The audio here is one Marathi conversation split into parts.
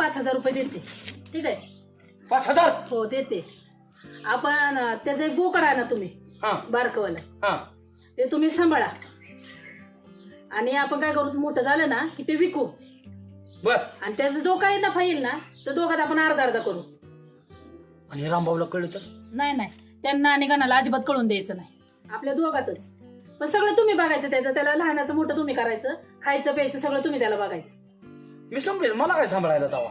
5,000 रुपये देते. ठीक आहे? 5,000? हो देते. आपण त्याचं एक बोकड आहे ना तुम्ही बारकवाला, ते तुम्ही सांभाळा आणि आपण काय करू, मोठं झालं ना की ते विकू. बर. आणि त्याचा जो काही नफा येईल ना तर दोघात आपण अर्धा अर्धा करू. आणि रामभाऊला कळलं तर? नाही, त्यांना आणि गणाला अजिबात कळून द्यायचं नाही, आपल्या दोघातच. पण सगळं तुम्ही बघायचं त्याचं, त्याला लहानाचं मोठं तुम्ही करायचं, खायचं प्यायचं सगळं तुम्ही त्याला बघायचं. मी सांभाळेल, मला काय सांभाळायला तवा?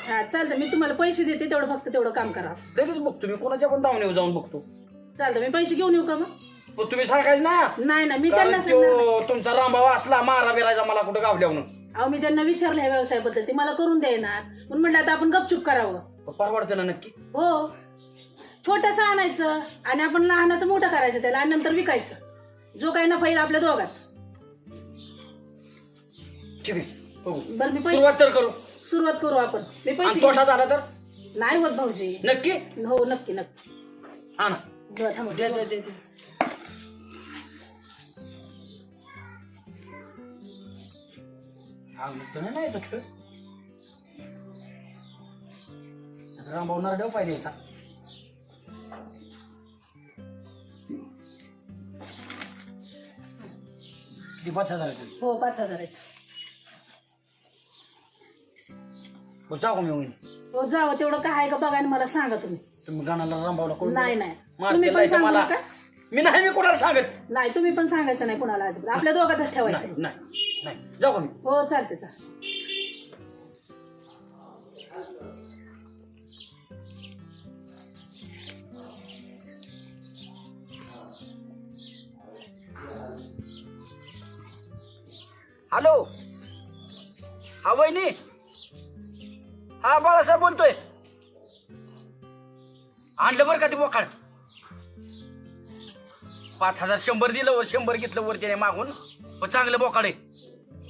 हा चालतं, मी तुम्हाला पैसे देते, तेवढं फक्त तेवढं काम करा. लगेच बघतो मी, कोणाच्या पण दावणीवर जाऊन बघतो. चालतं, मी पैसे घेऊन येऊ का मग? पण तुम्ही सांगायचं नाही मी कारण त्यांना सांगणार नाही. तो तुमचा रामभाऊ असला मारा बिरायचा मला कुठं गावल्यावर. अहो मी त्यांना विचारलं ह्या व्यवसायाबद्दल, ते मला करून देणार म्हणून म्हटलं आता आपण गपचूप करावं. परवडतं ना नक्की? हो, छोटंसं आणायचं आणि आपण लहानाचं मोठं करायचं त्याला आणि नंतर विकायचं. जो काही नफा येईल आपल्या दोघात. ठीक आहे, बघू. बरं मी पैसे सुरुवात तर करू. सुरुवात करू आपण. मी आणि पैसे तोटा झाला तर? नाही होत भाऊजी. नक्की? हो नक्की. हा ना. बरं थांबा. दे. हा नुसतं नाही यायचा खेळ. रामभाऊ नरड्यावर पाहिजे याचा. किती? 5,000? हो 5,000 आहे. जाऊ का मी होईन? हो जावं, तेवढं काय आहे का बघा आणि मला सांगा तुम्ही. तुम्ही गाण्याला रामभाऊला कोण? नाही तुम्ही पण सांगू मला नका. मी कोणाला सांगत नाही, तुम्ही पण सांगायचं नाही कोणाला, आपल्या दोघातच ठेवायचं. नाही जाऊ का मी? हो चालते. हॅलो, हा वहिनी. हा बाळासाहेब बोलतोय. आणलं बरं का ते बोखाड? 5,000 100 दिलं, 100 घेतलं वर त्याने मागून. पण चांगलं बोकाड आहे.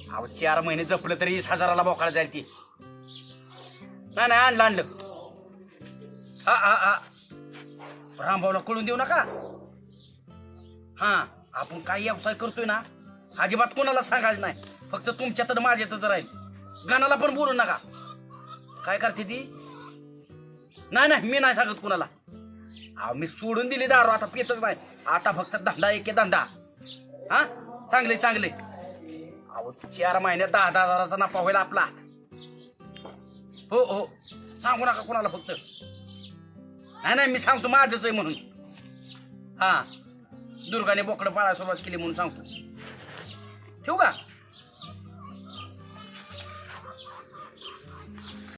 अहो 4 महिने जपलं तरी 20,000ला बोकाड जाईल ती. नाही आणलं. हा रामभाऊला कळून देऊ नका. हा, आपण काय व्यवसाय करतोय ना अजिबात कोणाला सांगायचं नाही. फक्त तुमच्यात तर माझ्यात राहील. गाणाला पण बोलू नका. काय करते ती? नाही मी नाही सांगत कुणाला. मी सोडून दिली दारू, आता पितच नाही. आता फक्त धंदा एक धंदा. हा चांगले. अहो 4 महिन्यात 10,000चा नफा होईल आपला. हो सांगू नका कुणाला फक्त. नाही मी सांगतो माझंच आहे म्हणून. हा, दुर्गाने बोकडं पाळायला सुरुवात केली म्हणून सांगतो. ठेवू का?